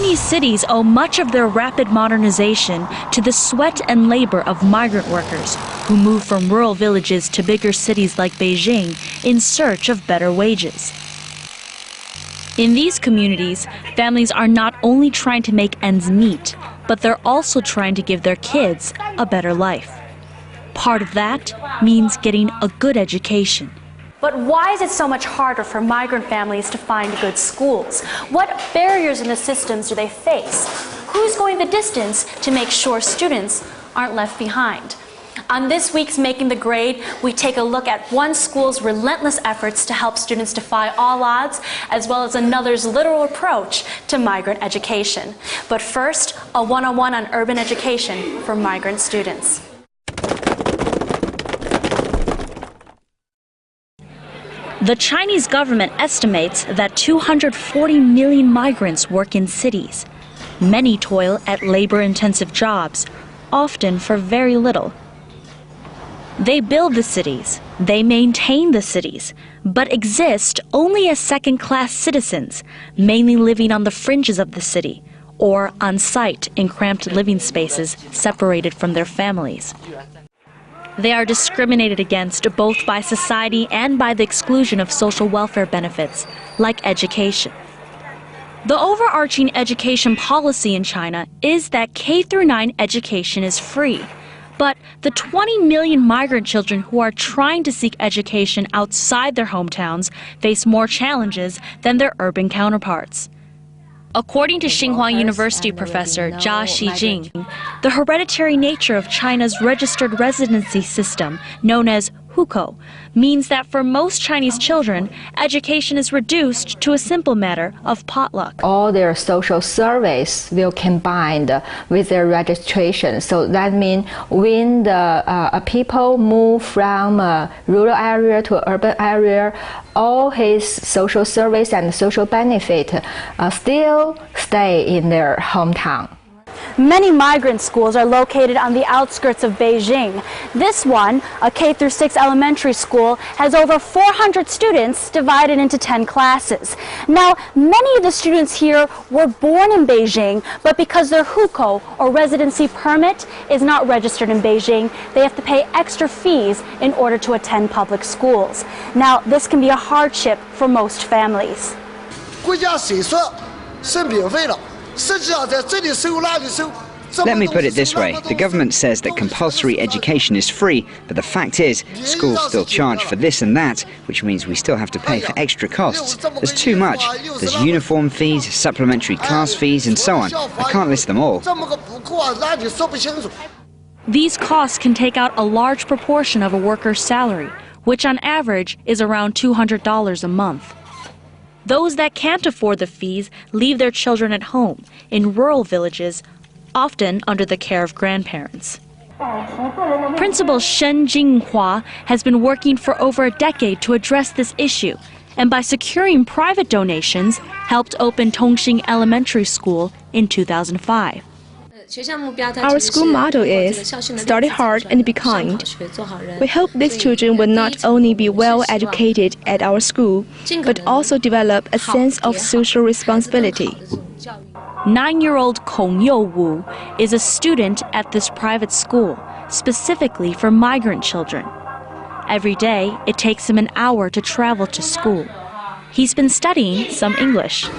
Chinese cities owe much of their rapid modernization to the sweat and labor of migrant workers who move from rural villages to bigger cities like Beijing in search of better wages. In these communities, families are not only trying to make ends meet, but they're also trying to give their kids a better life. Part of that means getting a good education. But why is it so much harder for migrant families to find good schools? What barriers in the systems do they face? Who's going the distance to make sure students aren't left behind? On this week's Making the Grade, we take a look at one school's relentless efforts to help students defy all odds, as well as another's literal approach to migrant education. But first, a one-on-one on urban education for migrant students. The Chinese government estimates that 240 million migrants work in cities. Many toil at labor-intensive jobs, often for very little. They build the cities, they maintain the cities, but exist only as second-class citizens, mainly living on the fringes of the city, or on site in cramped living spaces separated from their families. They are discriminated against both by society and by the exclusion of social welfare benefits, like education. The overarching education policy in China is that K-9 education is free. But the 20 million migrant children who are trying to seek education outside their hometowns face more challenges than their urban counterparts. According to Tsinghua University professor Jia Xijing, the hereditary nature of China's registered residency system, known as hukou, means that for most Chinese children, education is reduced to a simple matter of potluck. All their social service will combine with their registration. So that means when the people move from a rural area to an urban area, all his social service and social benefit still stay in their hometown. Many migrant schools are located on the outskirts of Beijing. This one, a K-6 elementary school, has over 400 students divided into 10 classes. Now, many of the students here were born in Beijing, but because their hukou, or residency permit, is not registered in Beijing, they have to pay extra fees in order to attend public schools. Now, this can be a hardship for most families. Let me put it this way. The government says that compulsory education is free, but the fact is, schools still charge for this and that, which means we still have to pay for extra costs. There's too much. There's uniform fees, supplementary class fees, and so on. I can't list them all. These costs can take out a large proportion of a worker's salary, which on average is around $200 a month. Those that can't afford the fees leave their children at home, in rural villages, often under the care of grandparents. Principal Shen Jinghua has been working for over a decade to address this issue, and by securing private donations, helped open Tongxing Elementary School in 2005. Our school motto is study hard and be kind. We hope these children will not only be well educated at our school, but also develop a sense of social responsibility. 9-year-old Kong Youwu is a student at this private school, specifically for migrant children. Every day, it takes him an hour to travel to school. He's been studying some English.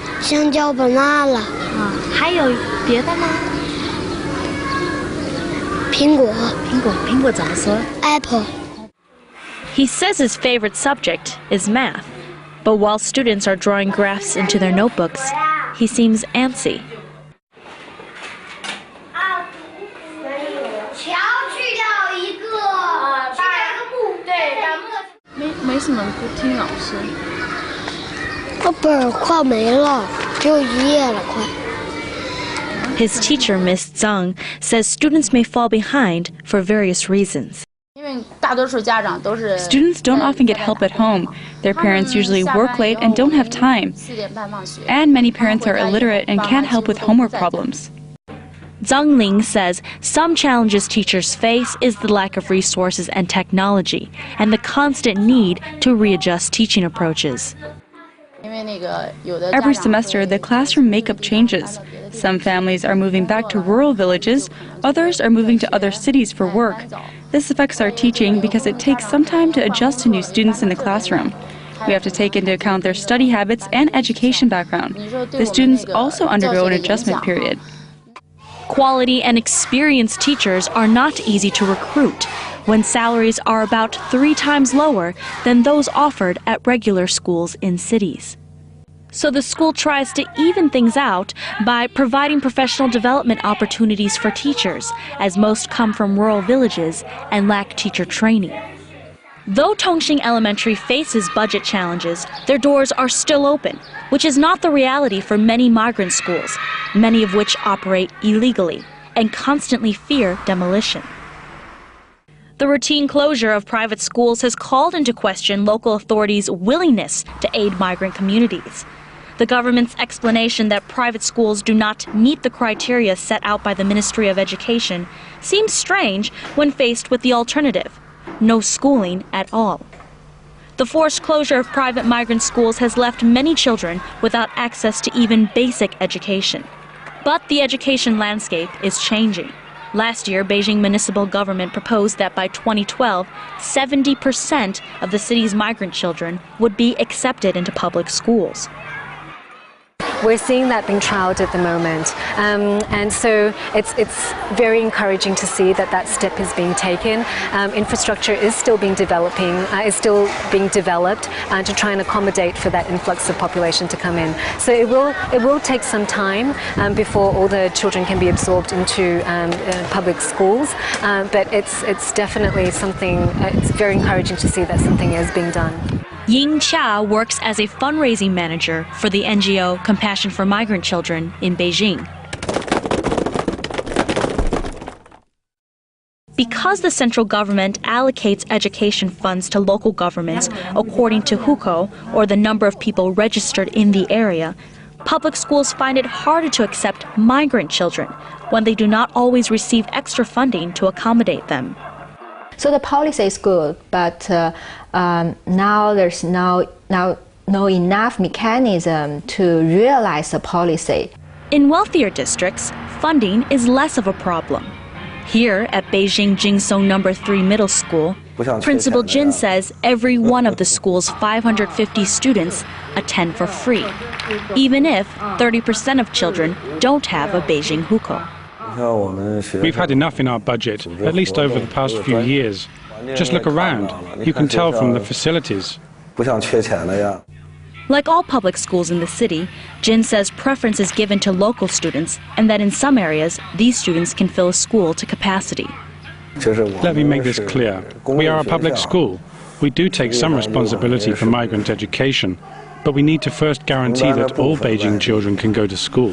Apple. He says his favorite subject is math, but while students are drawing graphs into their notebooks, he seems antsy. His teacher, Miss Zhang, says students may fall behind for various reasons. Students don't often get help at home. Their parents usually work late and don't have time. And many parents are illiterate and can't help with homework problems. Zhang Ling says some challenges teachers face is the lack of resources and technology, and the constant need to readjust teaching approaches. Every semester, the classroom makeup changes. Some families are moving back to rural villages, others are moving to other cities for work. This affects our teaching because it takes some time to adjust to new students in the classroom. We have to take into account their study habits and education background. The students also undergo an adjustment period. Quality and experienced teachers are not easy to recruit when salaries are about 3 times lower than those offered at regular schools in cities. So the school tries to even things out by providing professional development opportunities for teachers, as most come from rural villages and lack teacher training. Though Tongxing Elementary faces budget challenges, their doors are still open, which is not the reality for many migrant schools, many of which operate illegally and constantly fear demolition. The routine closure of private schools has called into question local authorities' willingness to aid migrant communities. The government's explanation that private schools do not meet the criteria set out by the Ministry of Education seems strange when faced with the alternative: no schooling at all. The forced closure of private migrant schools has left many children without access to even basic education. But the education landscape is changing. Last year, Beijing municipal government proposed that by 2012, 70% of the city's migrant children would be accepted into public schools. We're seeing that being trialled at the moment, and so it's very encouraging to see that that step is being taken. Infrastructure is still being developed to try and accommodate for that influx of population to come in. So it will take some time before all the children can be absorbed into public schools, but it's definitely something. It's very encouraging to see that something is being done. Ying Chia works as a fundraising manager for the NGO Compassion for Migrant Children in Beijing. Because the central government allocates education funds to local governments according to hukou, or the number of people registered in the area, public schools find it harder to accept migrant children when they do not always receive extra funding to accommodate them. So the policy is good, but now there's no enough mechanism to realize the policy. In wealthier districts, funding is less of a problem. Here at Beijing Jingsong No. 3 Middle School, Principal Jin says every one of the school's 550 students attend for free, even if 30% of children don't have a Beijing hukou. We've had enough in our budget, at least over the past few years. Just look around. You can tell from the facilities. Like all public schools in the city, Jin says preference is given to local students and that in some areas, these students can fill a school to capacity. Let me make this clear. We are a public school. We do take some responsibility for migrant education, but we need to first guarantee that all Beijing children can go to school.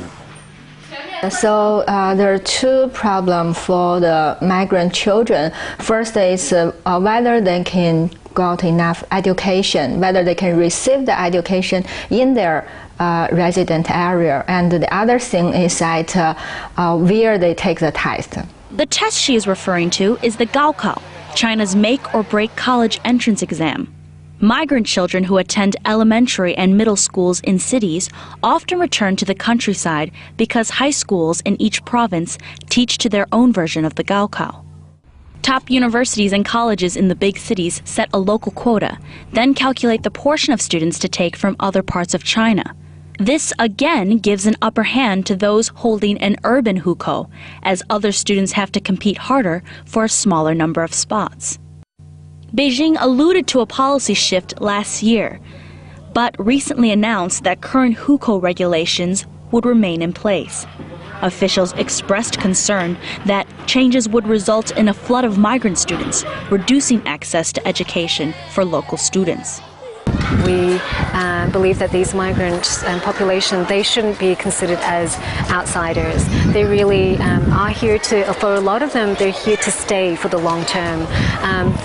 So there are 2 problems for the migrant children. First is whether they can got enough education, whether they can receive the education in their resident area. And the other thing is that where they take the test. The test she is referring to is the Gaokao, China's make or break college entrance exam. Migrant children who attend elementary and middle schools in cities often return to the countryside because high schools in each province teach to their own version of the Gaokao. Top universities and colleges in the big cities set a local quota, then calculate the portion of students to take from other parts of China. This again gives an upper hand to those holding an urban hukou, as other students have to compete harder for a smaller number of spots. Beijing alluded to a policy shift last year, but recently announced that current hukou regulations would remain in place. Officials expressed concern that changes would result in a flood of migrant students, reducing access to education for local students. We believe that these migrant population, they shouldn't be considered as outsiders. They really are here for a lot of them, they're here to stay for the long term.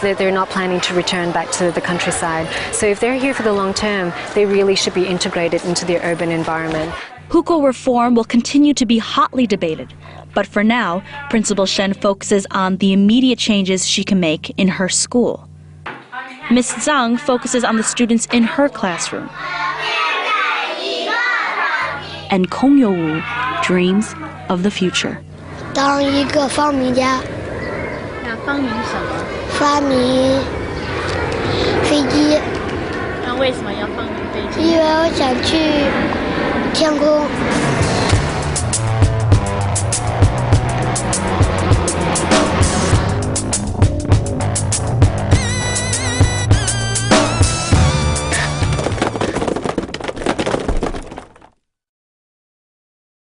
They're not planning to return back to the countryside. So if they're here for the long term, they really should be integrated into their urban environment. Hukou reform will continue to be hotly debated, but for now, Principal Shen focuses on the immediate changes she can make in her school. Ms. Zhang focuses on the students in her classroom. and Kong Youwu dreams of the future. 当一个发明家。那发明什么？发明飞机。那为什么要发明飞机？因为我想去天空。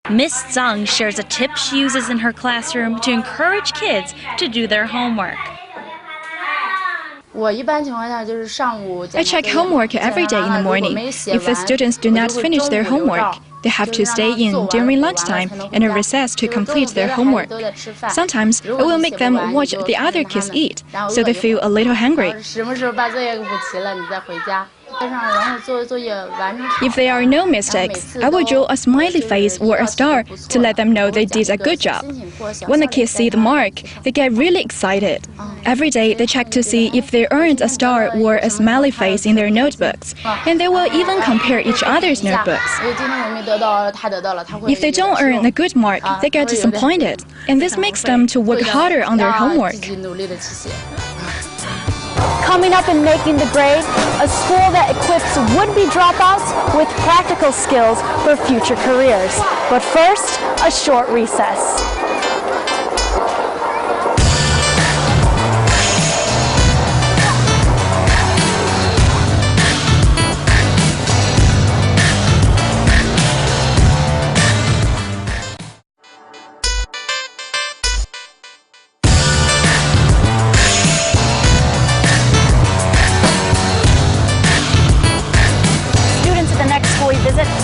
Miss Zhang shares a tip she uses in her classroom to encourage kids to do their homework. I check homework every day in the morning. If the students do not finish their homework, they have to stay in during lunchtime and a recess to complete their homework. Sometimes I will make them watch the other kids eat, so they feel a little hungry. If there are no mistakes, I will draw a smiley face or a star to let them know they did a good job. When the kids see the mark, they get really excited. Every day they check to see if they earned a star or a smiley face in their notebooks, and they will even compare each other's notebooks. If they don't earn a good mark, they get disappointed, and this makes them to work harder on their homework. Coming up in Making the Grade, a school that equips would-be dropouts with practical skills for future careers. But first, a short recess.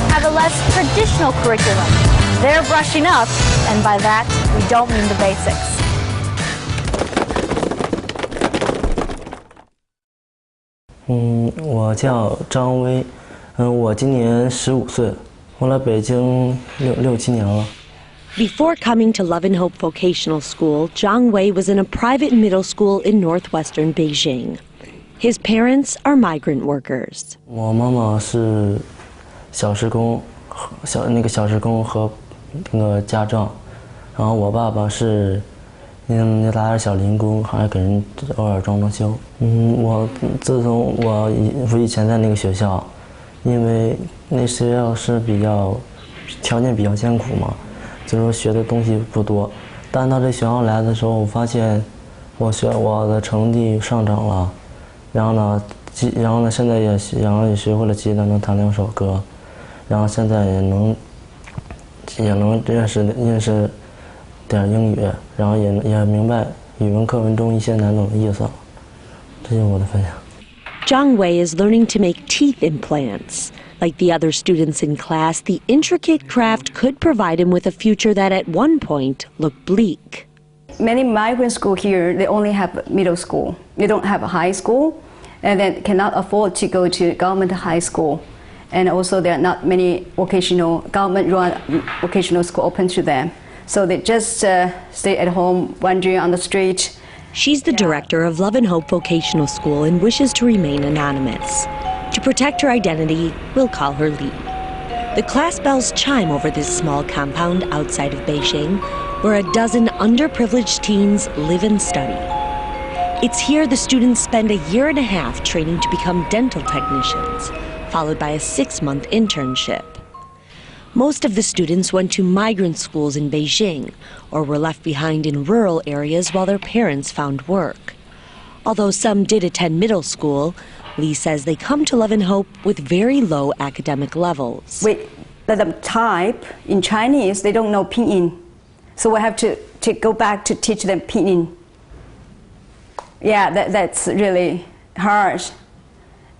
Have a less traditional curriculum. They're brushing up, and by that, we don't mean the basics. I 叫张威，我今年15岁，我来北京6、7年了。 Before coming to Love and Hope Vocational School, Zhang Wei was in a private middle school in northwestern Beijing. His parents are migrant workers. 我妈妈是 小时工和那个家政，然后我爸爸是打点小零工，还给人偶尔装修。我自从我以前在那个学校，因为那学校是条件比较艰苦嘛，就是说学的东西不多。但到这学校来的时候，我发现我的成绩上涨了，然后呢现在也学会了基本能弹2首歌。 然后现在也能认识点英语，然后也明白语文课文中一些难懂的意思。这就是我的分享。 Zhang Wei is learning to make teeth implants. Like the other students in class, the intricate craft could provide him with a future that at one point looked bleak. Many migrant schools here, they only have middle school. They don't have a high school, and they cannot afford to go to government high school. And also there are not many government-run vocational school open to them. So they just stay at home, wandering on the street. She's the director of Love and Hope Vocational School and wishes to remain anonymous. To protect her identity, we'll call her Li. The class bells chime over this small compound outside of Beijing, where a dozen underprivileged teens live and study. It's here the students spend a year and a half training to become dental technicians, followed by a 6-month internship. Most of the students went to migrant schools in Beijing or were left behind in rural areas while their parents found work. Although some did attend middle school, Li says they come to Love and Hope with very low academic levels. We let them type in Chinese, they don't know Pinyin. So we have to go back to teach them Pinyin. Yeah, that's really hard.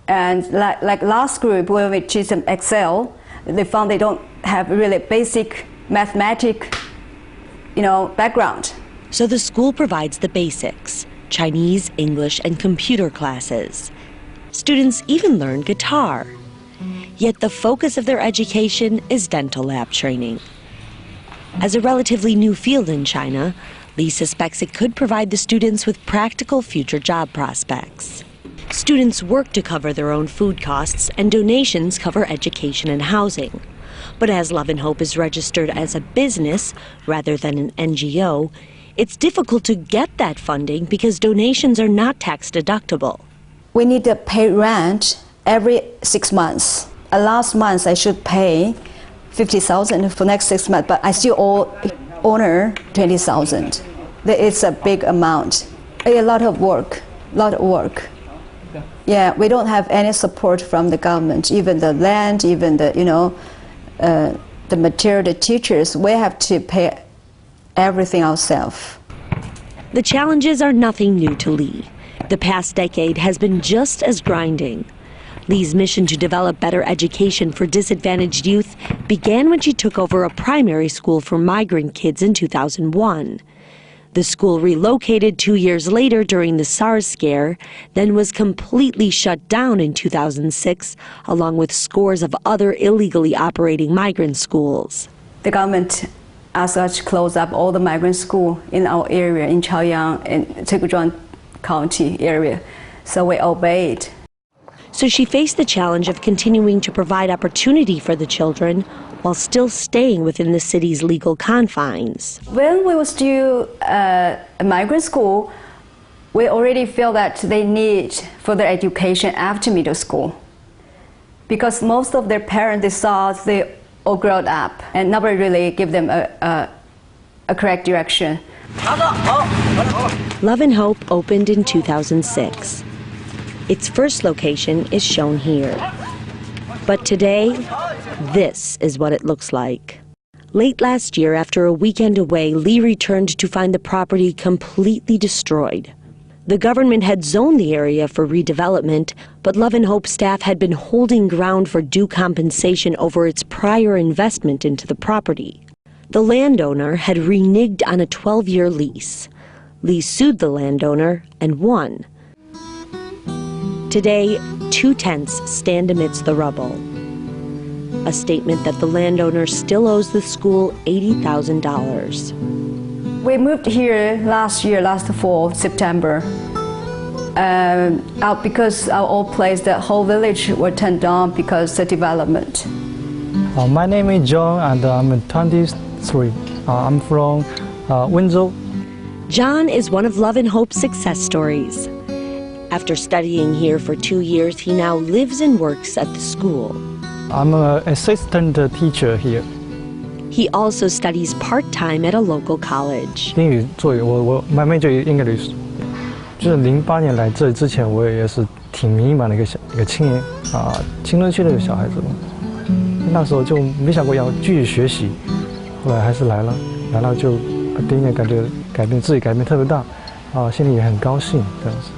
And like last group, where we teach them Excel, they found they don't have really basic mathematics, background. So the school provides the basics: Chinese, English, and computer classes. Students even learn guitar. Yet the focus of their education is dental lab training. As a relatively new field in China, Li suspects it could provide the students with practical future job prospects. Students work to cover their own food costs, and donations cover education and housing. But as Love and Hope is registered as a business rather than an NGO, it's difficult to get that funding because donations are not tax deductible. We need to pay rent every 6 months. Last month I should pay 50,000 for next 6 months, but I still owe owner 20,000. It's a big amount. A lot of work. Yeah, we don't have any support from the government, even the land, even the the material, the teachers. We have to pay everything ourselves. The challenges are nothing new to Lee. The past decade has been just as grinding. Lee's mission to develop better education for disadvantaged youth began when she took over a primary school for migrant kids in 2001. The school relocated 2 years later during the SARS scare, then was completely shut down in 2006, along with scores of other illegally operating migrant schools. The government asked us to close up all the migrant schools in our area, in Chaoyang and Zhejiang County area, so we obeyed. So she faced the challenge of continuing to provide opportunity for the children while still staying within the city's legal confines. When we were still a migrant school, we already feel that they need further education after middle school. Because most of their parents, they thought they all grown up and nobody really gave them a correct direction. Love and Hope opened in 2006. Its first location is shown here. But today, this is what it looks like. Late last year, after a weekend away, Lee returned to find the property completely destroyed. The government had zoned the area for redevelopment, but Love and Hope staff had been holding ground for due compensation over its prior investment into the property. The landowner had reneged on a 12-year lease. Lee sued the landowner and won. Today, 2 tents stand amidst the rubble. A statement that the landowner still owes the school $80,000. We moved here last fall, September, because our old place, the whole village was turned down because of development. My name is John and I'm 23. I'm from Windsor. John is one of Love and Hope's success stories. After studying here for 2 years, he now lives and works at the school. I'm an assistant teacher here. He also studies part-time at a local college. 英语作为我 my major is English。就是08年来这里之前，我也是挺迷茫的一个青年青春期的小孩子嘛。那时候就没想过要继续学习，后来还是来了，就第一年感觉自己改变特别大，心里也很高兴这样子。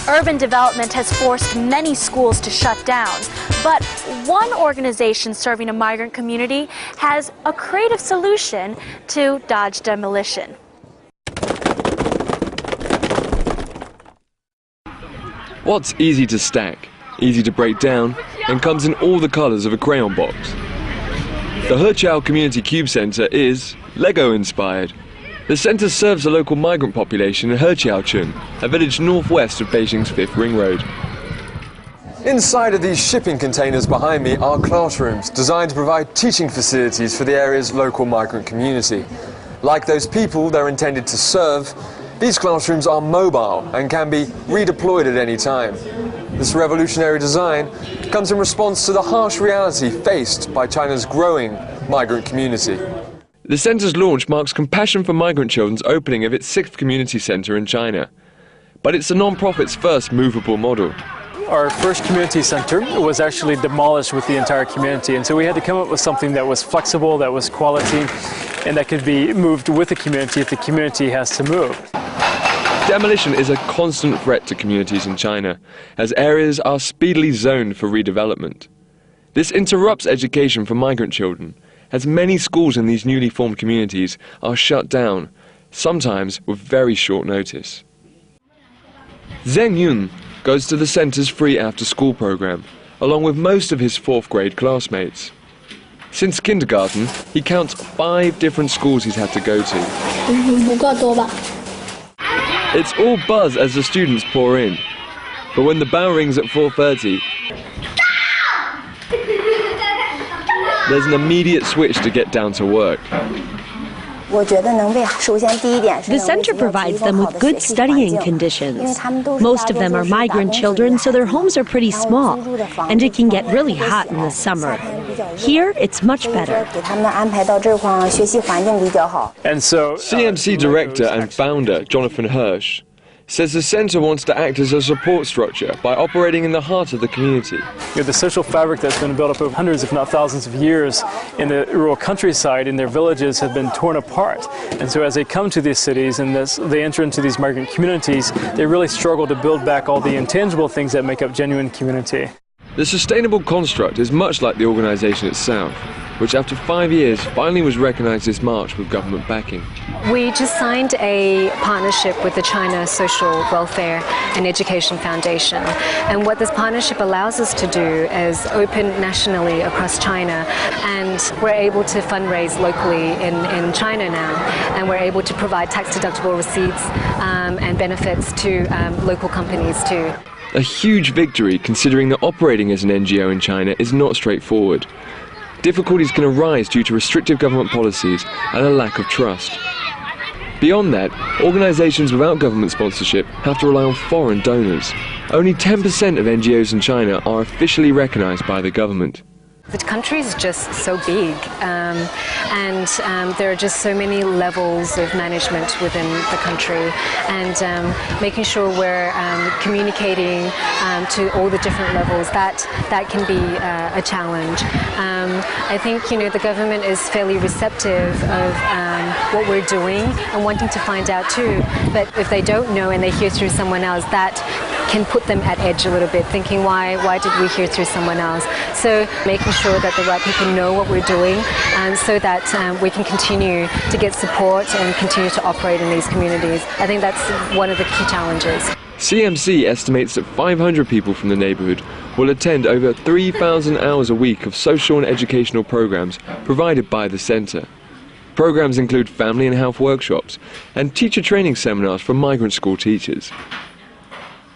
Urban development has forced many schools to shut down, but one organization serving a migrant community has a creative solution to dodge demolition. What's easy to stack, easy to break down, and comes in all the colors of a crayon box? The Heqiao Community Cube Center is Lego-inspired. The centre serves the local migrant population in Heqiaochun, a village northwest of Beijing's 5th Ring Road. Inside of these shipping containers behind me are classrooms designed to provide teaching facilities for the area's local migrant community. Like those people they're intended to serve, these classrooms are mobile and can be redeployed at any time. This revolutionary design comes in response to the harsh reality faced by China's growing migrant community. The centre's launch marks Compassion for Migrant Children's opening of its 6th community centre in China. But it's the non-profit's first movable model. Our first community center was actually demolished with the entire community, and so we had to come up with something that was flexible, that was quality, and that could be moved with the community if the community has to move. Demolition is a constant threat to communities in China, as areas are speedily zoned for redevelopment. This interrupts education for migrant children, as many schools in these newly formed communities are shut down, sometimes with very short notice. Zheng Yun goes to the centre's free after-school program, along with most of his 4th grade classmates. Since kindergarten, he counts 5 different schools he's had to go to. It's all buzz as the students pour in. But when the bell rings at 4:30, there's an immediate switch to get down to work. The center provides them with good studying conditions. Most of them are migrant children, so their homes are pretty small, and it can get really hot in the summer. Here, it's much better. And so, CMC director and founder Jonathan Hirsch says the centre wants to act as a support structure by operating in the heart of the community. The social fabric that's been built up over hundreds, if not thousands of years in the rural countryside, in their villages, have been torn apart. And so as they come to these cities and they enter into these migrant communities, they really struggle to build back all the intangible things that make up genuine community. The sustainable construct is much like the organisation itself, which after 5 years finally was recognised this March with government backing. We just signed a partnership with the China Social Welfare and Education Foundation. And what this partnership allows us to do is open nationally across China, and we're able to fundraise locally in China now, and we're able to provide tax-deductible receipts and benefits to local companies too. A huge victory considering that operating as an NGO in China is not straightforward. Difficulties can arise due to restrictive government policies and a lack of trust. Beyond that, organisations without government sponsorship have to rely on foreign donors. Only 10% of NGOs in China are officially recognised by the government. The country is just so big, and there are just so many levels of management within the country, and making sure we're communicating to all the different levels, that can be a challenge. I think the government is fairly receptive of what we're doing and wanting to find out too, but if they don't know and they hear through someone else, that can put them at edge a little bit, thinking why did we hear through someone else? So making sure that the right people know what we're doing, so that we can continue to get support and continue to operate in these communities. I think that's one of the key challenges. CMC estimates that 500 people from the neighbourhood will attend over 3,000 hours a week of social and educational programmes provided by the centre. Programmes include family and health workshops and teacher training seminars for migrant school teachers.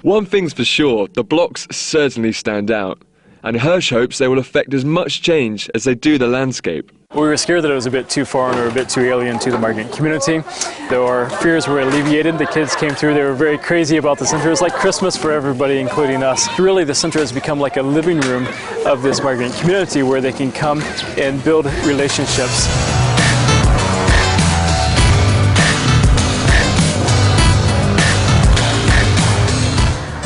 One thing's for sure, the blocks certainly stand out, and Hirsch hopes they will affect as much change as they do the landscape. We were scared that it was a bit too foreign or a bit too alien to the migrant community. Though our fears were alleviated, the kids came through, they were very crazy about the center. It was like Christmas for everybody, including us. Really, the center has become like a living room of this migrant community where they can come and build relationships.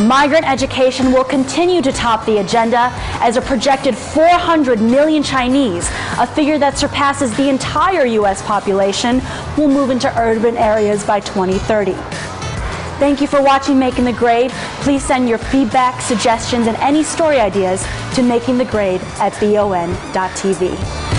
Migrant education will continue to top the agenda as a projected 400 million Chinese, a figure that surpasses the entire U.S. population, will move into urban areas by 2030. Thank you for watching Making the Grade. Please send your feedback, suggestions, and any story ideas to makingthegrade@bon.tv.